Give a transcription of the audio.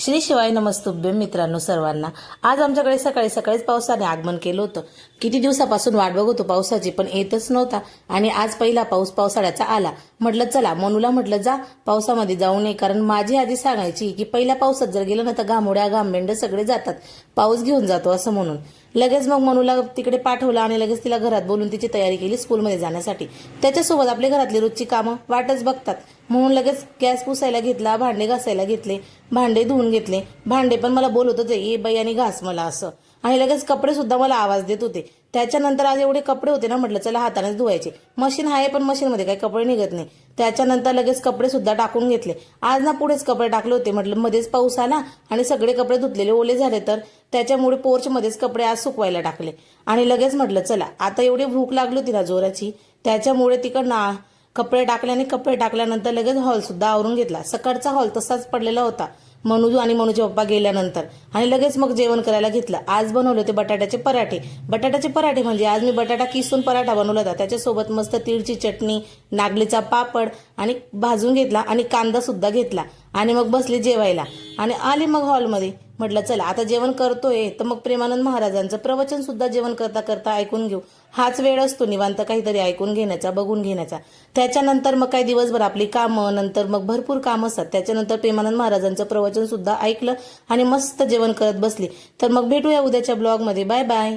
श्री शिवाय नमस्तुभ्य मित्रांनो सर्वांना। आज आमच्याकडे सकाळी सकाळीच पावसाने आगमन केलं होतं। किती दिवसापासून वाट बघत होतो पावसाची, पण येतच नव्हता आणि आज पहिला पाऊस पावसाळ्याचा आला। म्हटलं चला मनूला म्हटलं जा पावसामध्ये जाऊ नये, कारण माझी आजी सांगायची की पहिल्या पावसात जर गेलं ना तर घामोड्या घामबेंड सगळे जातात, पाऊस घेऊन जातो असं म्हणून। लगेच मग मनूला तिकडे पाठवलं आणि लगेच तिला घरात बोलून तिची तयारी केली स्कूलमध्ये जाण्यासाठी। त्याच्यासोबत आपली घरातली रोजची कामं वाटच बघतात म्हणून लगेच गॅस पुसायला घेतला, भांडे घासायला घेतले, भांडे धुवून घेतले। भांडे पण मला बोलत होते ये बाई आणि घास मला असं, आणि लगेच कपडे सुद्धा मला आवाज देत होते। त्याच्यानंतर आज एवढे कपडे होते ना, म्हटलं चला हातानेच धुवायचे। मशीन आहे पण मशीनमध्ये काही कपडे निघत नाही। त्याच्यानंतर लगेच कपडे सुद्धा टाकून घेतले। आज ना पुढेच कपडे टाकले होते, म्हटलं मध्येच पाऊस आला आणि सगळे कपडे धुतलेले ओले झाले तर त्याच्यामुळे पोर्च मध्येच कपडे आज सुकवायला टाकले। आणि लगेच म्हटलं चला आता एवढी भूक लागली होती ना जोराची, त्याच्यामुळे तिकडनं कपडे टाकल्याने कपडे टाकल्यानंतर लगेच हॉल सुद्धा आवरून घेतला। सकाळचा हॉल तसाच पडलेला होता मनू आणि मनूचे पप्पा गेल्यानंतर, आणि लगेच मग जेवण करायला घेतलं। आज बनवले होते बटाट्याचे पराठे। बटाट्याचे पराठे म्हणजे आज मी बटाटा किसून पराठा बनवला होता, त्याच्यासोबत मस्त तीळची चटणी, नागलीचा पापड आणि भाजून घेतला आणि कांदा सुद्धा घेतला आणि मग बसले जेवायला आणि आले मग हॉलमध्ये। म्हटलं चला आता जेवण करतोय तर मग प्रेमानंद महाराजांचं प्रवचन सुद्धा जेवण करता करता ऐकून घेऊ। हाच वेळ असतो निवांत काहीतरी ऐकून घेण्याचा, बघून घेण्याचा। त्याच्यानंतर मग काही दिवसभर आपली कामं, नंतर मग भरपूर कामं असतात। त्याच्यानंतर प्रेमानंद महाराजांचं प्रवचन सुद्धा ऐकलं आणि मस्त जेवण करत बसली। तर मग भेटूया उद्याच्या ब्लॉगमध्ये। Bye bye.